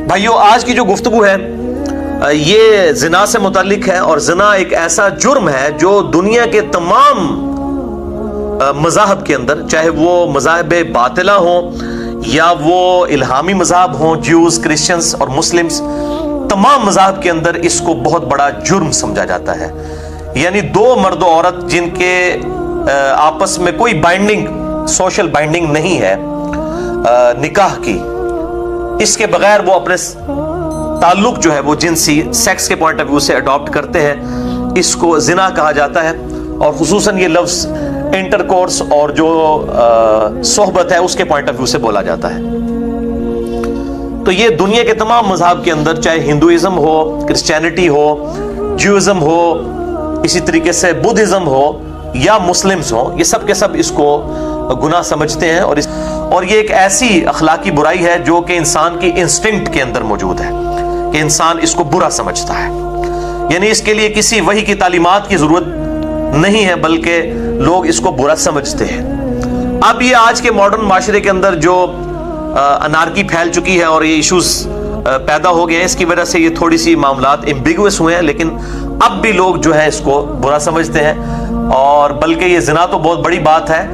بھائیو، آج کی جو گفتگو ہے یہ زنا سے متعلق ہے، اور زنا ایک ایسا جرم ہے جو دنیا کے تمام مذاہب کے اندر، چاہے وہ مذاہب باطلہ ہوں یا وہ الہامی مذاہب ہوں، جیوز، کرسچنز اور مسلمز، تمام مذاہب کے اندر اس کو بہت بڑا جرم سمجھا جاتا ہے۔ یعنی دو مرد و عورت جن کے آپس میں کوئی بائنڈنگ، سوشل بائنڈنگ نہیں ہے نکاح کی، اس کے بغیر وہ اپنے تعلق جو ہے وہ جنسی سیکس کے پوائنٹ آف ویو سے اڈاپٹ کرتے ہیں، اس کو زنا کہا جاتا ہے۔ اور خصوصاً یہ لفظ انٹر کورس اور جو صحبت ہے اس کے پوائنٹ آف ویو سے بولا جاتا ہے۔ تو یہ دنیا کے تمام مذہب کے اندر، چاہے ہندوازم ہو، کرسچینٹی ہو، جیوازم ہو، اسی طریقے سے بدھزم ہو یا مسلمز ہو، یہ سب کے سب اس کو گناہ سمجھتے ہیں، اور یہ ایک ایسی اخلاقی برائی ہے جو کہ انسان کی انسٹنکٹ کے اندر موجود ہے کہ انسان اس کو برا سمجھتا ہے۔ یعنی اس کے لیے کسی وحی کی تعلیمات کی ضرورت نہیں ہے، بلکہ لوگ اس کو برا سمجھتے ہیں۔ اب یہ آج کے ماڈرن معاشرے کے اندر جو انارکی پھیل چکی ہے اور یہ ایشوز پیدا ہو گئے ہیں، اس کی وجہ سے یہ تھوڑی سی معاملات ایمبیگوس ہوئے ہیں، لیکن اب بھی لوگ جو ہے اس کو برا سمجھتے ہیں، اور بلکہ یہ زنا تو بہت بڑی بات ہے۔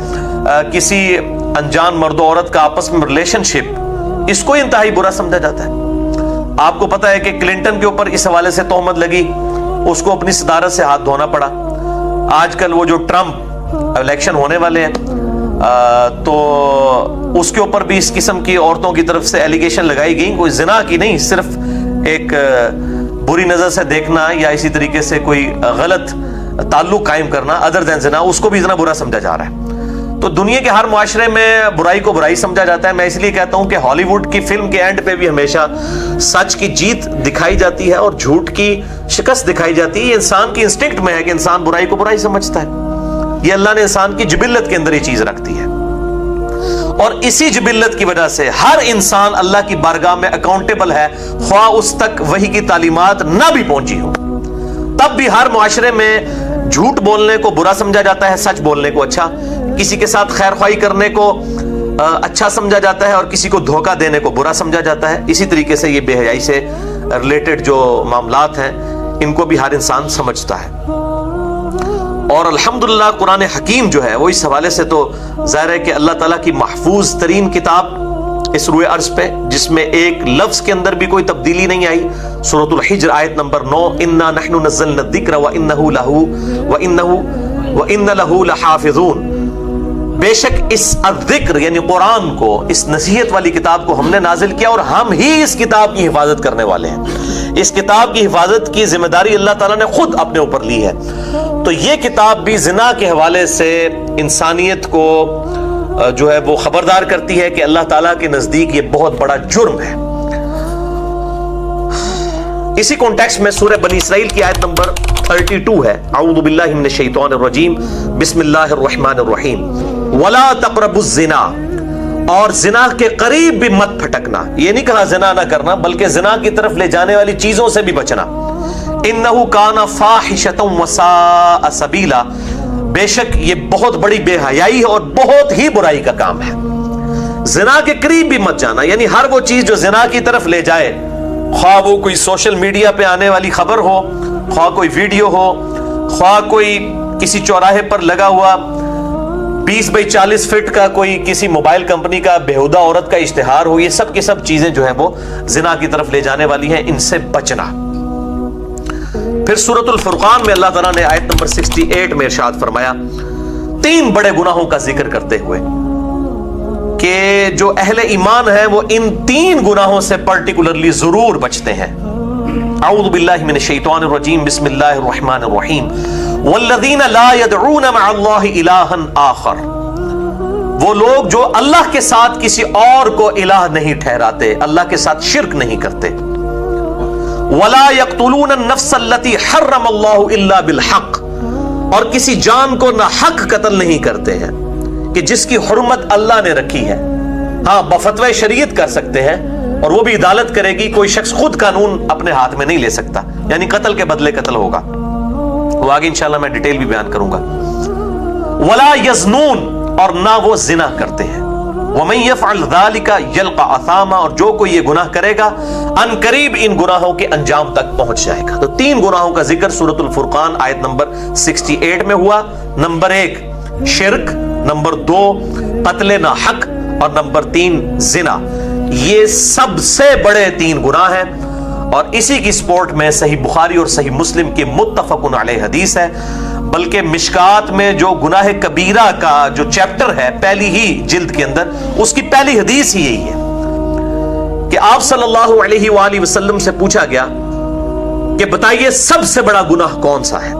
کسی انجان مرد و عورت کا آپس میں ریلیشن شپ، اس کو انتہائی برا سمجھا جاتا ہے۔ آپ کو پتا ہے کہ کلنٹن کے اوپر اس حوالے سے تہمت لگی، اس کو اپنی صدارت سے ہاتھ دھونا پڑا۔ آج کل وہ جو ٹرمپ الیکشن ہونے والے ہیں تو اس کے اوپر بھی اس قسم کی عورتوں کی طرف سے ایلیگیشن لگائی گئی، کوئی زنا کی نہیں، صرف ایک بری نظر سے دیکھنا یا اسی طریقے سے کوئی غلط تعلق قائم کرنا ادر دین زنا، اس کو بھی اتنا برا سمجھا جا رہا ہے۔ تو دنیا کے ہر معاشرے میں برائی کو برائی سمجھا جاتا ہے۔ میں اس لیے کہتا ہوں کہ ہالی ووڈ کی فلم کے اینڈ پہ بھی ہمیشہ سچ کی جیت دکھائی جاتی ہے اور جھوٹ کی شکست دکھائی جاتی ہے۔ یہ انسان کی انسٹنکٹ میں ہے کہ انسان برائی کو برائی سمجھتا ہے۔ یہ اللہ نے انسان کی جبلت کے اندر یہ چیز رکھتی ہے، اور اسی جبلت کی وجہ سے ہر انسان اللہ کی بارگاہ میں اکاؤنٹیبل ہے، خواہ اس تک وحی کی تعلیمات نہ بھی پہنچی ہو۔ تب بھی ہر معاشرے میں جھوٹ بولنے کو برا سمجھا جاتا ہے، سچ بولنے کو اچھا، کسی کے ساتھ خیر خواہی کرنے کو اچھا سمجھا جاتا ہے، اور کسی کو دھوکہ دینے کو برا سمجھا جاتا ہے۔ اسی طریقے سے یہ بے حیائی سے ریلیٹڈ جو معاملات ہیں ان کو بھی ہر انسان سمجھتا ہے۔ اور الحمدللہ قرآن حکیم جو ہے وہ اس حوالے سے تو ظاہر ہے کہ اللہ تعالیٰ کی محفوظ ترین کتاب اس روئے ارض پہ، جس میں ایک لفظ کے اندر بھی کوئی تبدیلی نہیں آئی۔ سورۃ الحجر آیت نمبر 9، انا نحن نزلنا الذکر وَإِنَّ لَهُ لَحَافِظُونَ، بے شک اس الذکر یعنی قرآن کو، اس نصیحت والی کتاب کو ہم نے نازل کیا، اور ہم ہی اس کتاب کی حفاظت کرنے والے ہیں۔ اس کتاب کی حفاظت کی ذمہ داری اللہ تعالیٰ نے خود اپنے اوپر لی ہے۔ تو یہ کتاب بھی زنا کے حوالے سے انسانیت کو جو ہے وہ خبردار کرتی ہے کہ اللہ تعالیٰ کے نزدیک یہ بہت بڑا جرم ہے۔ اسی کانٹیکسٹ میں سورہ بنی اسرائیل کی آیت نمبر 32 ہے، اعوذ باللہ من الشیطان الرجیم، بسم اللہ الرحمن الرحیم، ولا تقربوا الزنا، اور زنا کے قریب بھی مت پھٹکنا۔ یہ نہیں کہا زنا نہ کرنا، بلکہ زنا کی طرف لے جانے والی چیزوں سے بھی بچنا۔ انہ کان فاحشۃ وساء سبیلا، بے شک یہ بہت بڑی بے حیائی ہے اور بہت ہی برائی کا کام ہے۔ زنا کے قریب بھی مت جانا، یعنی ہر وہ چیز جو زنا کی طرف لے جائے، خواہ وہ کوئی سوشل میڈیا پہ آنے والی خبر ہو، خواہ کوئی ویڈیو ہو، خواہ کوئی کسی چوراہے پر لگا ہوا 20 بائی 40 فٹ کا کوئی کسی موبائل کمپنی کا بےہودہ عورت کا اشتہار ہو، یہ سب کی سب چیزیں جو ہیں وہ زنا کی طرف لے جانے والی ہیں، ان سے بچنا۔ پھر سورۃ الفرقان میں اللہ تعالیٰ نے آیت نمبر 68 میں ارشاد فرمایا، 3 بڑے گناہوں کا ذکر کرتے ہوئے کہ جو اہل ایمان ہیں وہ ان 3 گناہوں سے پرٹیکولرلی ضرور بچتے ہیں۔ اعوذ باللہ من الشیطان الرجیم، بسم اللہ الرحمن الرحیم، والذین لا يدعون مع اللہ الہا آخر، وہ لوگ جو اللہ کے ساتھ کسی اور کو الہ نہیں ٹھہراتے، اللہ کے ساتھ شرک نہیں کرتے۔ ولا يقتلون النفس التي حرم اللہ الا بالحق، اور کسی جان کو نہ حق قتل نہیں کرتے ہیں کہ جس کی حرمت اللہ نے رکھی ہے۔ ہاں بفتوی شریعت کر سکتے ہیں، اور وہ بھی عدالت کرے گی، کوئی شخص خود قانون اپنے ہاتھ میں نہیں لے سکتا، یعنی قتل کے بدلے قتل ہوگا، وہ آگے انشاءاللہ میں ڈیٹیل بھی بیان کروں گا۔ ولا یزنون، اور نہ وہ زنا کرتے ہیں۔ وَمَن يَفْعَلْ ذَلِكَ يَلْقَ أَثَامًا، اور جو کوئی یہ گناہ کرے گا ان قریب ان گناہوں کے انجام تک پہنچ جائے گا۔ تو 3 گناہوں کا ذکر سورۃ الفرقان آیت نمبر 68 میں ہوا۔ نمبر 1 شرک، نمبر 2 قتل ناحق، اور نمبر 3 زنا۔ یہ سب سے بڑے 3 گناہ ہیں، اور اسی کی سپورٹ میں صحیح بخاری اور صحیح مسلم کی متفق علیہ حدیث ہے۔ بلکہ مشکات میں جو گناہ کبیرہ کا جو چیپٹر ہے پہلی ہی جلد کے اندر، اس کی پہلی حدیث ہی یہی ہے کہ آپ صلی اللہ علیہ وآلہ وسلم سے پوچھا گیا کہ بتائیے سب سے بڑا گناہ کون سا ہے؟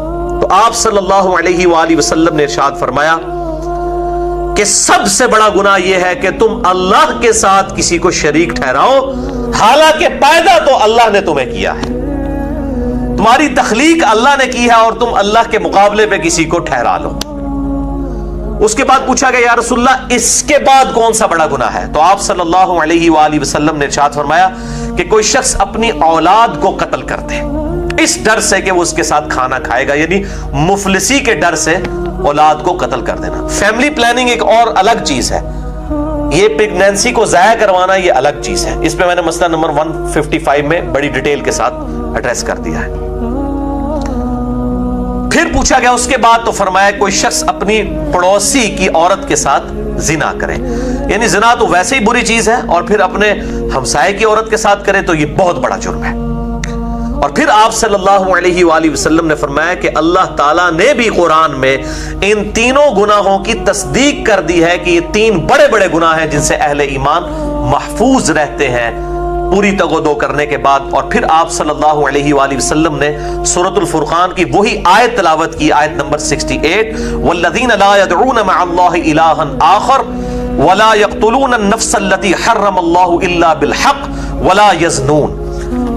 تو آپ صلی اللہ علیہ وآلہ وسلم نے ارشاد فرمایا کہ سب سے بڑا گناہ یہ ہے کہ تم اللہ کے ساتھ کسی کو شریک ٹھہراؤ، حالانکہ پیدا تو اللہ نے تمہیں کیا ہے، تمہاری تخلیق اللہ نے کی ہے، اور تم اللہ کے مقابلے پہ کسی کو ٹھہرا لو۔ اس کے بعد پوچھا گیا یا رسول اللہ اس کے بعد کون سا بڑا گناہ ہے؟ تو آپ صلی اللہ علیہ وآلہ وسلم نے ارشاد فرمایا کہ کوئی شخص اپنی اولاد کو قتل کر دے، اس ڈر سے کہ وہ اس کے ساتھ کھانا کھائے گا، یعنی مفلسی کے ڈر سے اولاد کو قتل کر دینا۔ فیملی پلاننگ ایک اور الگ چیز ہے، یہ پریگنینسی کو ضائع کروانا یہ الگ چیز ہے، اس پہ میں نے مسئلہ نمبر 155 میں بڑی ڈیٹیل کے ساتھ ایڈریس کر دیا ہے۔ پھر پوچھا گیا اس کے بعد، تو فرمایا کوئی شخص اپنی پڑوسی کی عورت کے ساتھ زنا کرے، یعنی زنا تو ویسے ہی بری چیز ہے، اور پھر اپنے ہمسائے کی عورت کے ساتھ کرے تو یہ بہت بڑا جرم ہے۔ اور پھر آپ صلی اللہ علیہ وآلہ وسلم نے فرمایا کہ اللہ تعالیٰ نے بھی قرآن میں ان تینوں گناہوں کی تصدیق کر دی ہے کہ یہ 3 بڑے بڑے گناہ ہیں جن سے اہل ایمان محفوظ رہتے ہیں پوری تگودو کرنے کے بعد۔ اور پھر آپ صلی اللہ علیہ وآلہ وسلم نے سورۃ الفرقان کی وہی آیت تلاوت کی، آیت نمبر 68 والذین لا يدعون مع اللہ الہا آخر ولا يقتلون النفس التي حرم اللہ الا بالحق ولا يزنون۔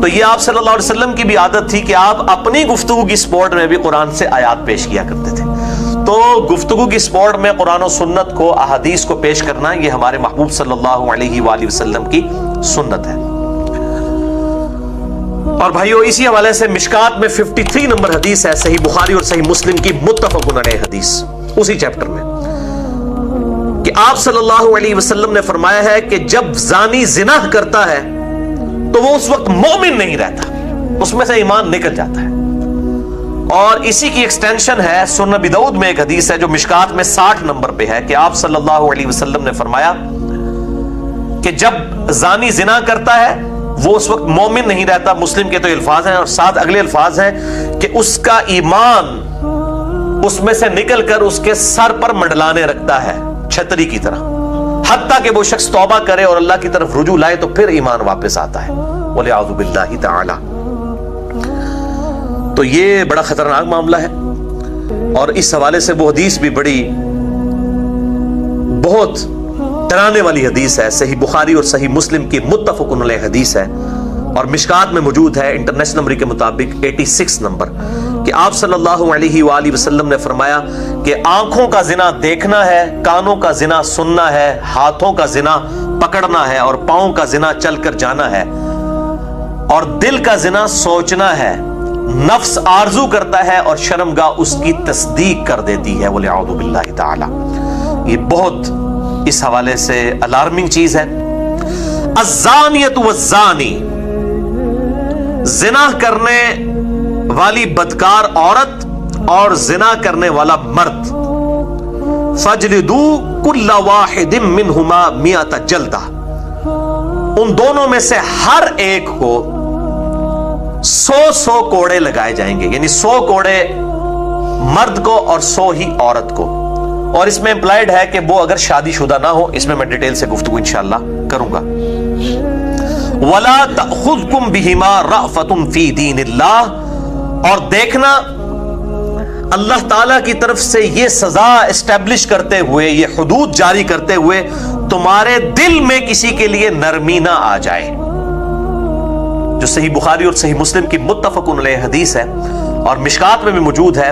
تو یہ آپ صلی اللہ علیہ وسلم کی بھی عادت تھی کہ آپ اپنی گفتگو کی سپورٹ میں بھی قرآن سے آیات پیش کیا کرتے تھے۔ تو گفتگو کی سپورٹ میں قرآن و سنت کو، احادیث کو پیش کرنا یہ ہمارے محبوب صلی اللہ علیہ وآلہ وسلم کی سنت ہے۔ اور بھائیو اسی حوالے سے مشکات میں 53 نمبر حدیث ہے، صحیح بخاری اور صحیح مسلم کی متفق علیہ حدیث، اسی چیپٹر میں، کہ آپ صلی اللہ علیہ وسلم نے فرمایا ہے کہ جب زانی زنا کرتا ہے تو وہ اس وقت مومن نہیں رہتا، اس میں سے ایمان نکل جاتا ہے۔ اور اسی کی ایکسٹینشن ہے سنن ابی داؤد میں ایک حدیث ہے جو مشکات میں 60 نمبر پہ ہے کہ آپ صلی اللہ علیہ وسلم نے فرمایا کہ جب زانی زنا کرتا ہے وہ اس وقت مومن نہیں رہتا۔ مسلم کے تو الفاظ ہیں، اور ساتھ اگلے الفاظ ہیں کہ اس کا ایمان اس میں سے نکل کر اس کے سر پر منڈلانے رکھتا ہے چھتری کی طرح، حتیٰ کہ وہ شخص توبہ کرے اور اللہ کی طرف رجوع لائے تو پھر ایمان واپس آتا ہے، وَلِعَوْذُ بِاللَّهِ تَعَالَى۔ تو یہ بڑا خطرناک معاملہ ہے، اور اس حوالے سے وہ حدیث بھی بہت ڈرانے والی حدیث ہے، صحیح بخاری اور صحیح مسلم کی متفق علیہ حدیث ہے، اور مشکات میں موجود ہے انٹرنیشنل نمبر کے مطابق 86 نمبر، کہ آپ صلی اللہ علیہ وآلہ وسلم نے فرمایا کہ آنکھوں کا زنا دیکھنا ہے، کانوں کا زنا سننا ہے، ہاتھوں کا زنا پکڑنا ہے، اور پاؤں کا زنا چل کر جانا ہے، اور دل کا زنا سوچنا ہے، نفس آرزو کرتا ہے اور شرمگاہ اس کی تصدیق کر دیتی ہے، وَلِعَوْذُ بِاللَّهِ تَعَالَى۔ یہ بہت اس حوالے سے الارمنگ چیز ہے۔ الزانیۃ والزانی، زنا کرنے والی بدکار عورت اور زنا کرنے والا مرد، فَاجْلِدُوا كُلَّ وَاحِدٍ مِّنْهُمَا 100 جلدہ، ان دونوں میں سے ہر ایک کو 100 کوڑے لگائے جائیں گے، یعنی 100 کوڑے مرد کو اور 100 ہی عورت کو۔ اور اس میں امپلائڈ ہے کہ وہ اگر شادی شدہ نہ ہو، اس میں میں ڈیٹیل سے گفتگو انشاءاللہ کروں گا۔ وَلَا تَأْخُذْكُمْ بِهِمَا رَأْفَةٌ فِي دِينِ اللَّهِ، اور دیکھنا اللہ تعالیٰ کی طرف سے یہ سزا اسٹیبلش کرتے ہوئے، یہ حدود جاری کرتے ہوئے تمہارے دل میں کسی کے لیے نرمی نہ آ جائے، جو صحیح بخاری اور صحیح مسلم کی متفق علیہ حدیث ہے، اور مشکات میں بھی موجود ہے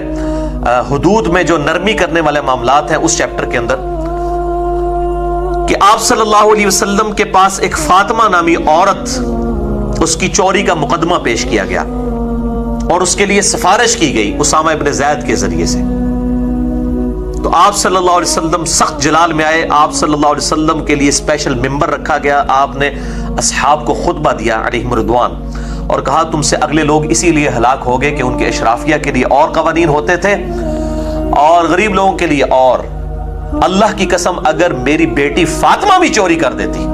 حدود میں جو نرمی کرنے والے معاملات ہیں اس چیپٹر کے اندر، کہ آپ صلی اللہ علیہ وسلم کے پاس ایک فاطمہ نامی عورت، اس کی چوری کا مقدمہ پیش کیا گیا اور اس کے لیے سفارش کی گئی اسامہ ابن زید کے ذریعے سے تو آپ صلی اللہ علیہ وسلم سخت جلال میں آئے. آپ صلی اللہ علیہ وسلم کے لیے اسپیشل ممبر رکھا گیا. آپ نے اصحاب کو خطبہ دیا علیہم رضوان اور کہا تم سے اگلے لوگ اسی لیے ہلاک ہو گئے کہ ان کے اشرافیہ کے لیے اور قوانین ہوتے تھے اور غریب لوگوں کے لیے اور. اللہ کی قسم اگر میری بیٹی فاطمہ بھی چوری کر دیتی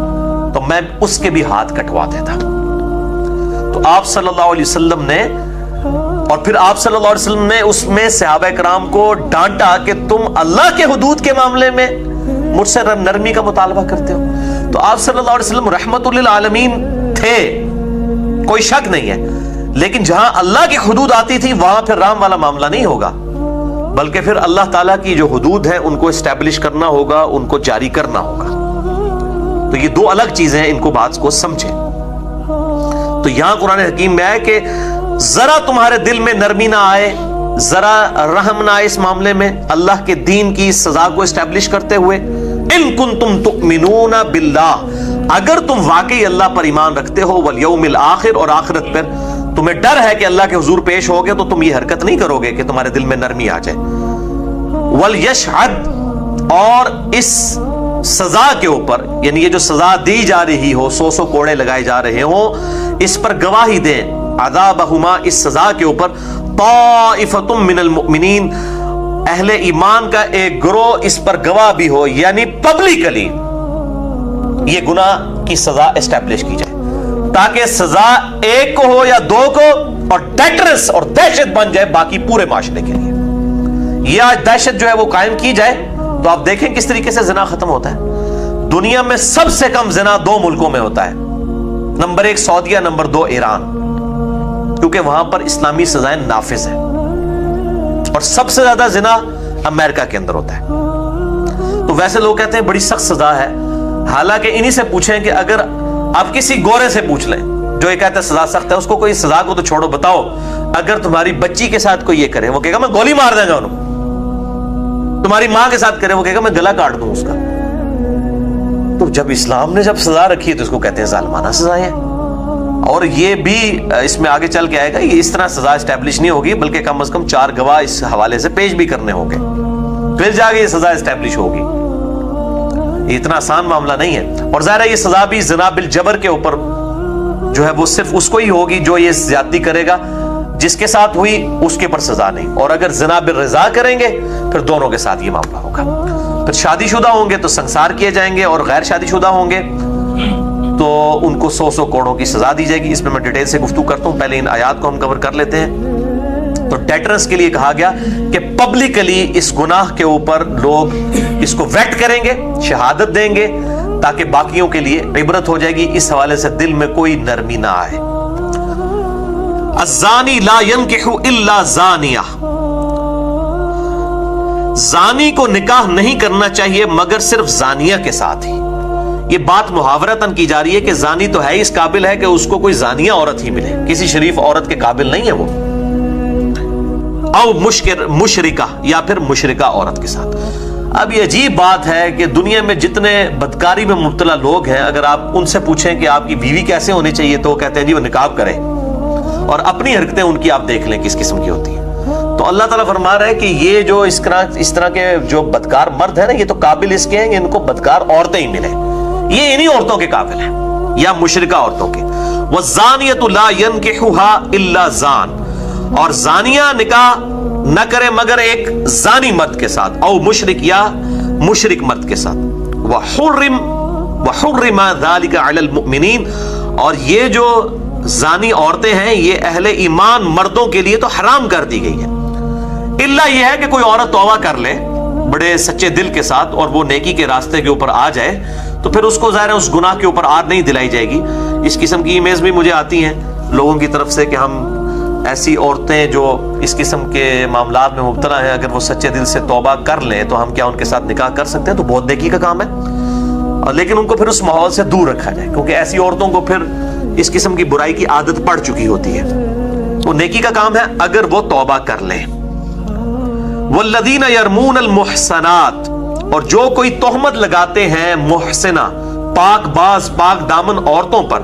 تو میں اس کے بھی ہاتھ کٹوا دیتا. تو آپ صلی اللہ علیہ وسلم نے اور پھر آپ صلی اللہ علیہ وسلم نے اس میں صحابہ کرام کو ڈانٹا کہ تم اللہ کے حدود کے معاملے میں مجھ سے نرمی کا مطالبہ کرتے ہو. تو آپ صلی اللہ علیہ وسلم رحمت للعالمین تھے, کوئی شک نہیں ہے, لیکن جہاں اللہ کی حدود آتی تھی وہاں پھر رام والا معاملہ نہیں ہوگا, بلکہ پھر اللہ تعالیٰ کی جو حدود ہیں ان کو اسٹیبلش کرنا ہوگا, ان کو جاری کرنا ہوگا. تو یہ دو الگ چیزیں ہیں, ان کو بات کو سمجھیں. تو یہاں قرآن حکیم میں آئے کہ ذرا تمہارے دل میں نرمی نہ آئے, ذرا رحم نہ آئے اس معاملے میں اللہ کے دین کی سزا کو اسٹیبلش کرتے ہوئے. ان کنتم تؤمنون باللہ, اگر تم واقعی اللہ پر ایمان رکھتے ہو, والیوم الآخر, اور آخرت پر تمہیں ڈر ہے کہ اللہ کے حضور پیش ہوگے تو تم یہ حرکت نہیں کرو گے کہ تمہارے دل میں نرمی آ جائے. ولیشہد, اور اس سزا کے اوپر, یعنی یہ جو سزا دی جا رہی ہو, 100 کوڑے لگائے جا رہے ہوں, اس پر گواہی دیں عذابہما, اس سزا کے اوپر, طائفۃ من المؤمنین, اہل ایمان کا ایک گروہ اس پر گواہ بھی ہو, یعنی پبلکلی یہ گناہ کی سزا اسٹیبلش کی جائے تاکہ سزا ایک کو ہو یا دو کو اور ڈیٹرس اور دہشت بن جائے باقی پورے معاشرے کے لیے. یہ آج دہشت جو ہے وہ قائم کی جائے تو آپ دیکھیں کس طریقے سے زنا ختم ہوتا ہے. دنیا میں سب سے کم زنا 2 ملکوں میں ہوتا ہے, نمبر 1 سعودیہ, نمبر 2 ایران, کیونکہ وہاں پر اسلامی سزائیں نافذ ہیں, اور سب سے زیادہ زنا امریکہ کے اندر ہوتا ہے. تو ویسے لوگ کہتے ہیں بڑی سخت سزا ہے, حالانکہ انہی سے پوچھیں کہ اگر آپ کسی گورے سے پوچھ لیں جو یہ کہتا ہے سزا سخت ہے, اس کو کوئی سزا کو تو چھوڑو, بتاؤ اگر تمہاری بچی کے ساتھ کوئی یہ کرے, وہ کہے گا میں گولی مار دیں گا انہوں. تمہاری ماں کے ساتھ کرے, وہ کہے گا میں گلا کاٹ دوں اس کا. تو جب اسلام نے جب سزا رکھی ہے تو اس کو کہتے ہیں ظالمانہ سزائیں ہیں. اور یہ بھی اس میں آگے چل کے آئے گا, یہ اس طرح سزا اسٹیبلش نہیں ہوگی, بلکہ کم از کم 4 گواہ اس حوالے سے پیش بھی کرنے ہوں گے, پھر جا کے یہ سزا اسٹیبلش ہوگی. یہ اتنا آسان معاملہ نہیں ہے. اور ظاہر ہے یہ سزا بھی زنا بالجبر کے اوپر جو ہے وہ صرف اس کو ہی ہوگی جو یہ زیادتی کرے گا, جس کے ساتھ ہوئی اس کے پر سزا نہیں. اور اگر زنا بالرضا کریں گے پھر دونوں کے ساتھ یہ معاملہ ہوگا. پھر شادی شدہ ہوں گے تو سنسار کیے جائیں گے, اور غیر شادی شدہ ہوں گے تو ان کو 100 کوڑوں کی سزا دی جائے گی. اس میں میں ڈیٹیل سے گفتگو کرتا ہوں, پہلے ان آیات کو ہم کور کر لیتے ہیں. تو ڈیٹرنس کے لیے کہا گیا کہ پبلکلی اس گناہ کے اوپر لوگ اس کو ویٹ کریں گے, شہادت دیں گے, تاکہ باقیوں کے لیے عبرت ہو جائے گی. اس حوالے سے دل میں کوئی نرمی نہ آئے. الزانی لا ينکح الا زانیہ, زانی کو نکاح نہیں کرنا چاہیے مگر صرف زانیہ کے ساتھ ہی. یہ بات محاورتاً کی جا رہی ہے کہ زانی تو ہے اس قابل ہے کہ اس کو کوئی زانیہ عورت ہی ملے, کسی شریف عورت کے قابل نہیں ہے وہ. او مشرکہ, یا پھر مشرکہ عورت کے ساتھ. اب یہ عجیب بات ہے کہ دنیا میں جتنے بدکاری میں مبتلا لوگ ہیں, اگر آپ ان سے پوچھیں کہ آپ کی بیوی کیسے ہونی چاہیے تو وہ کہتے ہیں جی وہ نکاح کرے, اور اپنی حرکتیں ان کی آپ دیکھ لیں کس قسم کی ہوتی ہیں. تو اللہ تعالیٰ فرما رہا ہے کہ یہ جو اس طرح کے جو بدکار مرد ہیں نا, یہ تو قابل اس کے ہیں کہ ان کو بدکار عورتیں ہی ملیں, یہ انہی عورتوں کے قابل ہیں یا مشرکہ عورتوں کے. وَالزَّانِيَةُ لَا يَنْكِحُهَا إِلَّا زَانٍ, اور زانیہ نکاح نہ کرے مگر ایک زانی مرد کے ساتھ, او مشرک, یا مشرک مرد کے ساتھ. وَحُرِّمَ ذَلِكَ عَلَى الْمُؤْمِنِينَ, اور یہ جو زانی عورتیں ہیں یہ اہل ایمان مردوں کے لیے تو حرام کر دی گئی ہے, الا یہ ہے کہ کوئی عورت توبہ کر لے بڑے سچے دل کے ساتھ اور وہ نیکی کے راستے کے اوپر آ جائے تو پھر اس کو ظاہر ہے اس گناہ کے اوپر آر نہیں دلائی جائے گی. اس قسم کی ایمیز بھی مجھے آتی ہیں لوگوں کی طرف سے کہ ہم ایسی عورتیں جو اس قسم کے معاملات میں مبتلا ہیں, اگر وہ سچے دل سے توبہ کر لیں تو ہم کیا ان کے ساتھ نکاح کر سکتے ہیں؟ تو بہت نیکی کا کام ہے, لیکن ان کو پھر اس ماحول سے دور رکھا جائے, کیونکہ ایسی عورتوں کو پھر اس قسم کی برائی کی عادت پڑ چکی ہوتی ہے. وہ نیکی کا کام ہے اگر وہ توبہ کر لیں. والذین یرمون المحصنات, اور جو کوئی تہمت لگاتے ہیں محسنہ پاک باز پاک دامن عورتوں پر,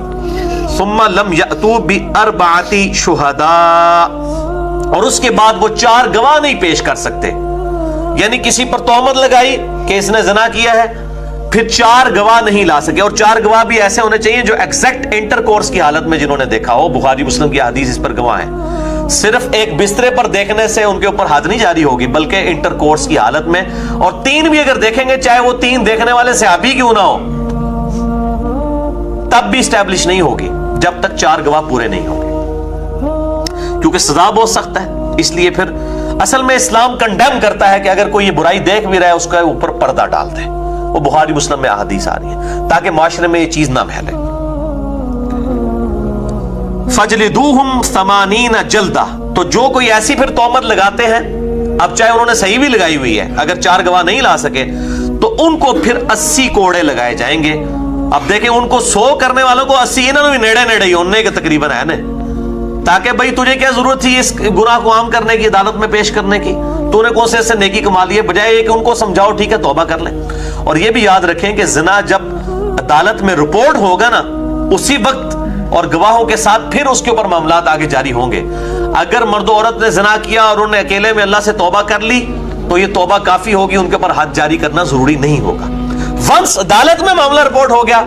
ثم لم یأتوا بأربعۃ شہداء, اور اس کے بعد وہ 4 گواہ نہیں پیش کر سکتے, یعنی کسی پر تہمت لگائی کہ اس نے زنا کیا ہے, پھر 4 گواہ نہیں لا سکے, اور 4 گواہ بھی ایسے ہونے چاہیے جو ایگزیکٹ انٹر کورس کی حالت میں جنہوں نے دیکھا ہو. بخاری مسلم کی حدیث اس پر گواہ ہے. صرف ایک بسترے پر دیکھنے سے ان کے اوپر حد نہیں جاری ہوگی, بلکہ انٹر کورس کی حالت میں, اور 3 بھی اگر دیکھیں گے چاہے وہ 3 دیکھنے والے صحابی کیوں نہ ہو, تب بھی اسٹیبلش نہیں ہوگی جب تک 4 گواہ پورے نہیں ہوں گے, کیونکہ سزا بہت سخت ہے. اس لیے پھر اصل میں اسلام کنڈیم کرتا ہے کہ اگر کوئی یہ برائی دیکھ بھی رہا ہے اس کا اوپر پردہ ڈال دے. وہ بخاری مسلم میں احادیث آ رہی ہیں تاکہ معاشرے میں یہ چیز نہ پھیلے. فجلدوہم 80 جلدہ, تو جو کوئی ایسی پھر تہمت لگاتے ہیں, اب چاہے انہوں نے صحیح بھی لگائی ہوئی ہے, اگر 4 گواہ نہیں لا سکے تو ان کو پھر 80 کوڑے لگائے جائیں گے. اب دیکھیں ان کو 100 کرنے والوں کو 80 انہوں نے نیڑے نیڑے ہی ہونے کے تقریباً ہے نا, تاکہ بھائی تجھے کیا ضرورت تھی اس گناہ کو عام کرنے کی, عدالت میں پیش کرنے کی, تو نے کون سے نیکی کما لی ہے, بجائے کہ ان کو سمجھاؤ ٹھیک ہے توبہ کر لیں. اور یہ بھی یاد رکھیں کہ زنا جب عدالت میں رپورٹ ہوگا نا, اسی وقت اور گواہوں کے ساتھ پھر اس کے اوپر معاملات آگے جاری ہوں گے. اگر مرد و عورت نے زنا کیا اور انہوں نے اکیلے میں اللہ سے توبہ کر لی تو یہ توبہ کافی ہوگی, ان کے اوپر حد جاری کرنا ضروری نہیں ہوگا. ونس عدالت میں معاملہ رپورٹ ہو گیا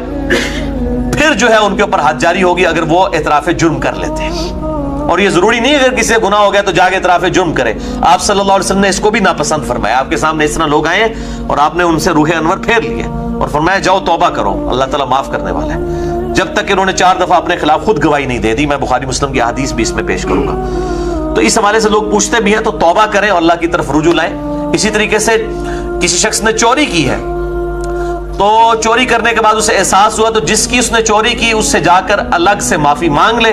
پھر جو ہے ان کے اوپر حد جاری ہوگی اگر وہ اعتراف جرم کر لیتے ہیں. اور یہ ضروری نہیں اگر کسی سے گناہ ہو گیا تو جا کے اعتراف جرم کرے. آپ صلی اللہ علیہ وسلم نے اس کو بھی ناپسند فرمایا. آپ کے سامنے اس طرح لوگ آئے اور آپ نے ان سے روح انور پھیر لیے اور فرمایا جاؤ توبہ کرو, اللہ تعالیٰ معاف کرنے والا ہے, جب تک کہ انہوں نے 4 دفعہ اپنے خلاف خود گواہی نہیں دے دی. میں بخاری مسلم کی حدیث بھی اس میں پیش کروں گا. تو اس حوالے سے لوگ پوچھتے بھی ہیں تو توبہ کریں اور اللہ کی طرف رجوع لائیں. اسی طریقے سے کسی شخص نے چوری کی ہے تو چوری کرنے کے بعد اسے احساس ہوا تو جس کی اس نے چوری کی اس سے جا کر الگ سے معافی مانگ لے,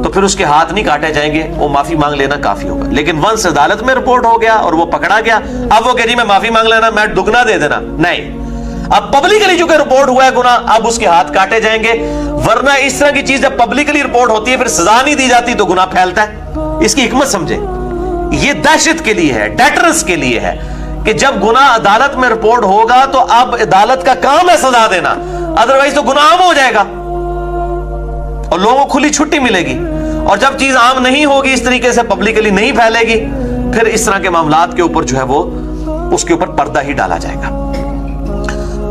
تو پھر اس کے ہاتھ نہیں کاٹے جائیں گے, وہ معافی مانگ لینا کافی ہوگا. لیکن ونس عدالت میں رپورٹ ہو گیا اور وہ پکڑا گیا, اب وہ کہ جی میں معافی مانگ لینا, میں دگنا دے دینا, نہیں. اب پبلکلی جو کہ رپورٹ ہوا ہے گناہ, اب اس کے ہاتھ کاٹے جائیں گے. ورنہ اس طرح کی چیز جب پبلکلی رپورٹ ہوتی ہے پھر سزا نہیں دی جاتی تو گناہ پھیلتا ہے. اس کی حکمت سمجھیں, یہ دہشت کے لیے ہے, ڈیٹرنس کے لیے ہے کہ جب گناہ عدالت میں رپورٹ ہوگا تو اب عدالت کا کام ہے سزا دینا, ادروائز تو گناہ عام ہو جائے گا اور لوگوں کو کھلی چھٹی ملے گی. اور جب چیز عام نہیں ہوگی, اس طریقے سے پبلکلی نہیں پھیلے گی, پھر اس طرح کے معاملات کے اوپر جو ہے وہ اس کے اوپر پردہ ہی ڈالا جائے گا.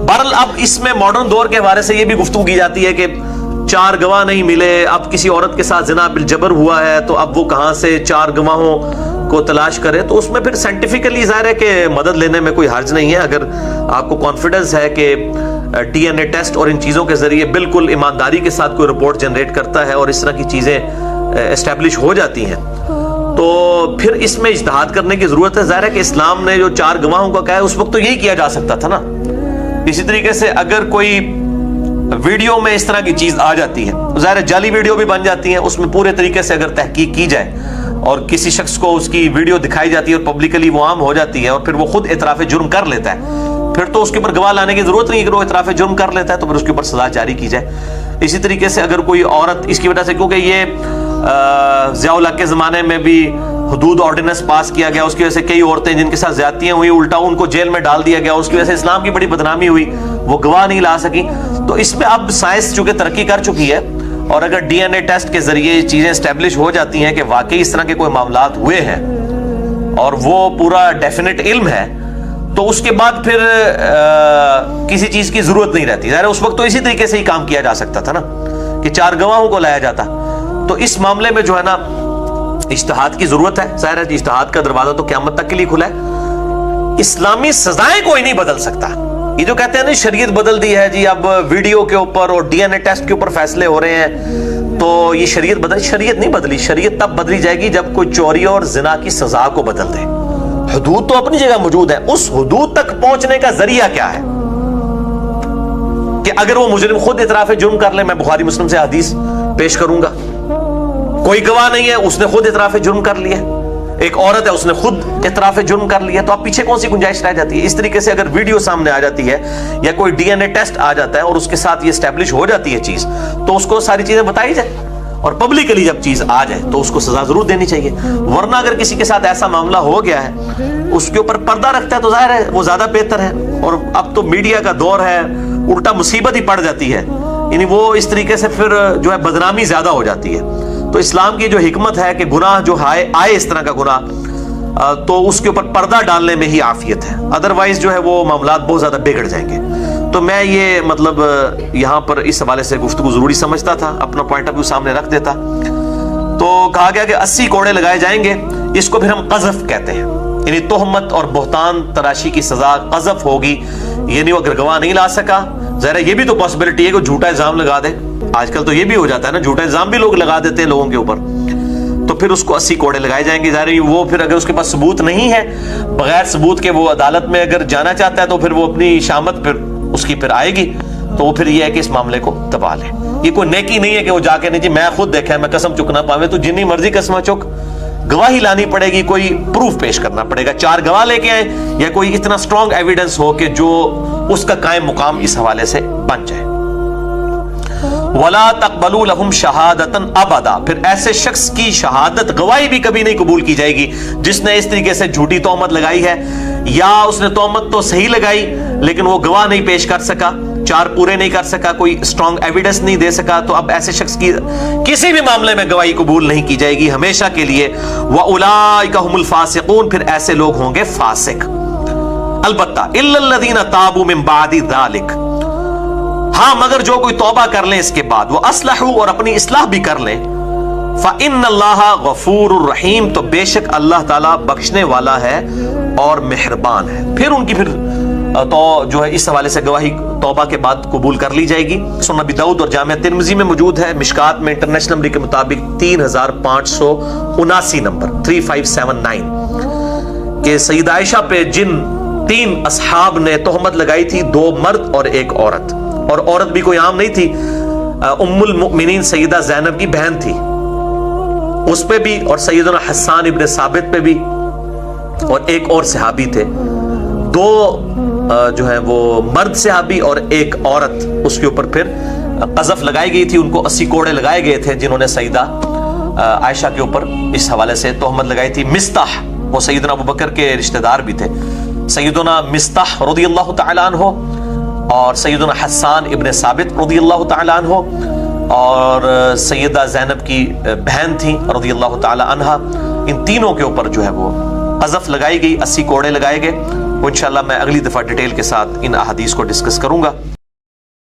بہرحال اب اس میں ماڈرن دور کے حوالے سے یہ بھی گفتگو کی جاتی ہے کہ 4 گواہ نہیں ملے, اب کسی عورت کے ساتھ زنا بالجبر ہوا ہے تو اب وہ کہاں سے 4 گواہوں کو تلاش کرے. تو اس میں پھر سائنٹیفکلی ظاہر ہے کہ مدد لینے میں کوئی حرج نہیں ہے. اگر آپ کو کانفیڈنس ہے کہ ڈی این اے ٹیسٹ اور ان چیزوں کے ذریعے بالکل ایمانداری کے ساتھ کوئی رپورٹ جنریٹ کرتا ہے اور اس طرح کی چیزیں اسٹیبلش ہو جاتی ہیں, تو پھر اس میں اجتہاد کرنے کی ضرورت ہے. ظاہر ہے کہ اسلام نے جو 4 گواہوں کا کہا ہے اس وقت تو یہی کیا جا سکتا تھا نا. اسی طریقے سے اگر کوئی ویڈیو میں اس طرح کی چیز آ جاتی ہے, ظاہر ہے جعلی ویڈیو بھی بن جاتی ہیں, اس میں پورے طریقے سے اگر تحقیق کی جائے اور کسی شخص کو اس کی ویڈیو دکھائی جاتی ہے اور پبلکلی وہ عام ہو جاتی ہے اور پھر وہ خود اعتراف جرم کر لیتا ہے, پھر تو اس کے اوپر گواہ لانے کی ضرورت نہیں. اگر وہ اعتراف جرم کر لیتا ہے تو پھر اس کے اوپر سزا جاری کی جائے. اسی طریقے سے اگر کوئی عورت اس کی وجہ سے, کیونکہ یہ ضیاء الحق کے زمانے میں بھی حدود آرڈیننس پاس کیا گیا, اس کی وجہ سے کئی عورتیں جن کے ساتھ زیادتیاں ہوئی الٹا ان کو جیل میں ڈال دیا گیا, اس کی وجہ سے اسلام کی بڑی بدنامی ہوئی, وہ گواہ نہیں لا سکی. تو اس میں اب سائنس چونکہ ترقی کر چکی ہے اور اگر ڈی این اے ٹیسٹ کے ذریعے چیزیں اسٹیبلش ہو جاتی ہیں کہ واقعی اس طرح کے کوئی معاملات ہوئے ہیں اور وہ پورا ڈیفینٹ علم ہے, تو اس کے بعد پھر کسی چیز کی ضرورت نہیں رہتی. ظاہر اس وقت تو اسی طریقے سے ہی کام کیا جا سکتا تھا نا کہ 4 گواہوں کو لایا جاتا. تو اس معاملے میں جو ہے نا اجتہاد کی ضرورت ہے. ظاہر ہے اجتہاد کا دروازہ تو قیامت تک کے لیے کھلا ہے. اسلامی سزائیں کوئی نہیں بدل سکتا. یہ جو کہتے ہیں نا شریعت بدل دی ہے جی, اب ویڈیو کے اوپر اور ڈی این اے ٹیسٹ کے اوپر فیصلے ہو رہے ہیں تو یہ شریعت بدل, شریعت نہیں بدلی. شریعت تب بدلی جائے گی جب کوئی چوری اور زنا کی سزا کو بدل دے. حدود تو اپنی جگہ موجود ہے, اس حدود تک پہنچنے کا ذریعہ کیا ہے کہ اگر وہ مجرم خود اعتراف جرم کر لے, میں بخاری مسلم سے حدیث پیش کروں گا, کوئی گواہ نہیں ہے, اس نے خود اعتراف جرم کر لیا, ایک عورت ہے اس نے خود اعتراف جرم کر لیا, تو اب پیچھے کون سی گنجائش رہ جاتی ہے. اس طریقے سے اگر ویڈیو سامنے آ جاتی ہے یا کوئی ڈی این اے ٹیسٹ آ جاتا ہے اور اس کے ساتھ یہ اسٹیبلش ہو جاتی ہے چیز, تو اس کو ساری چیزیں بتائی جائے اور پبلکلی جب چیز آ جائے تو اس کو سزا ضرور دینی چاہیے. ورنہ اگر کسی کے ساتھ ایسا معاملہ ہو گیا ہے, اس کے اوپر پردہ رکھتا ہے تو ظاہر ہے وہ زیادہ بہتر ہے. اور اب تو میڈیا کا دور ہے, الٹا مصیبت ہی پڑ جاتی ہے, یعنی وہ اس طریقے سے پھر جو ہے بدنامی زیادہ ہو جاتی ہے. تو اسلام کی جو حکمت ہے کہ گناہ جو آئے اس طرح کا گناہ تو اس کے اوپر پردہ ڈالنے میں ہی عافیت ہے، ادروائز جو ہے وہ معاملات بہت زیادہ بگڑ جائیں گے۔ تو میں یہ مطلب یہاں پر اس حوالے سے گفتگو ضروری سمجھتا تھا، اپنا پوائنٹ آف ویو سامنے رکھ دیتا۔ تو کہا گیا کہ 80 کوڑے لگائے جائیں گے، اس کو پھر ہم قذف کہتے ہیں، یعنی تہمت اور بہتان تراشی کی سزا قذف ہوگی، یعنی وہ اگر گواہ نہیں لا سکا، ظاہر یہ بھی تو پاسبلٹی ہے کہ جھوٹا الزام لگا دے، آج کل تو یہ بھی ہو جاتا ہے نا، جھوٹا الزام بھی لوگ لگا دیتے ہیں لوگوں کے اوپر، تو پھر اس کو 80 کوڑے لگائے جائیں گے۔ ظاہر وہ پھر اگر اس کے پاس ثبوت نہیں ہے، بغیر ثبوت کے وہ عدالت میں اگر جانا چاہتا ہے تو پھر وہ اپنی شامت پھر اس کی پھر آئے گی، تو وہ پھر یہ ہے کہ اس معاملے کو دبا لے۔ یہ کوئی نیکی نہیں ہے کہ وہ جا کے نہیں جی میں خود دیکھا ہے میں قسم چکنا پاوے، تو جنی مرضی قسم چک، گواہی لانی پڑے گی، کوئی پروف پیش کرنا پڑے گا، 4 گواہ لے کے آئیں یا کوئی اتنا اسٹرانگ ایویڈنس ہو کہ جو اس کا قائم مقام اس حوالے سے بن جائے۔ وَلَا تَقْبَلُوا لَهُمْ شَهَادَةً أَبَدًا، پھر ایسے شخص کی شہادت گواہی بھی کبھی نہیں قبول کی جائے گی جس نے اس طریقے سے جھوٹی تہمت لگائی ہے، یا اس نے تہمت تو صحیح لگائی لیکن وہ گواہ نہیں پیش کر سکا، 4 پورے نہیں کر سکا، کوئی اسٹرانگ ایویڈنس نہیں دے سکا، تو اب ایسے شخص کی کسی بھی معاملے میں گواہی قبول نہیں کی جائے گی ہمیشہ کے لیے۔ وَأُولَئِكَ هُمُ الْفَاسِقُونَ، پھر ایسے لوگ ہوں گے فاسق، البتہ إِلَّا الَّذِينَ تَابُوا مِن بَعْدِ ذَلِكَ، ہاں مگر جو کوئی توبہ کر لیں اس کے بعد، وہ اصلحوا، اور اپنی اصلاح بھی کر لیں، فَإِنَّ اللَّهَ غَفُورٌ رَحِيمٌ، تو بے شک اللہ تعالیٰ بخشنے والا ہے اور مہربان ہے۔ پھر ان کی پھر تو جو ہے اس حوالے سے گواہی توبہ کے بعد قبول کر لی جائے گی۔ سنن ابی داؤد اور جامع ترمذی میں موجود ہے، مشکات میں انٹرنیشنل نمبر کے مطابق 3579 نمبر 3579، کہ سیدہ عائشہ پہ جن 3 اصحاب نے تہمت لگائی تھی، 2 مرد اور 1 عورت، اور عورت بھی کوئی عام نہیں تھی، ام المؤمنین سیدہ زینب کی بہن تھی، اس پہ بھی، اور سیدنا حسان ابن ثابت پہ بھی، اور ایک اور صحابی تھے، 2 جو ہے وہ مرد صحابی اور 1 عورت، اس کے اوپر پھر قذف لگائی گئی تھی، ان کو 80 کوڑے لگائے گئے تھے جنہوں نے سیدہ عائشہ کے اوپر اس حوالے سے تہمت لگائی تھی۔ مستح، وہ سیدنا ابوبکر کے رشتہ دار بھی تھے، سیدنا مستح رضی اللہ تعالیٰ عنہ اور سیدنا حسان ابن ثابت رضی اللہ تعالیٰ عنہ اور سیدہ زینب کی بہن تھیں رضی اللہ تعالیٰ عنہ، ان تینوں کے اوپر جو ہے وہ قذف لگائی گئی، 80 کوڑے لگائے گئے۔ وہ انشاءاللہ میں اگلی دفعہ ڈیٹیل کے ساتھ ان احادیث کو ڈسکس کروں گا۔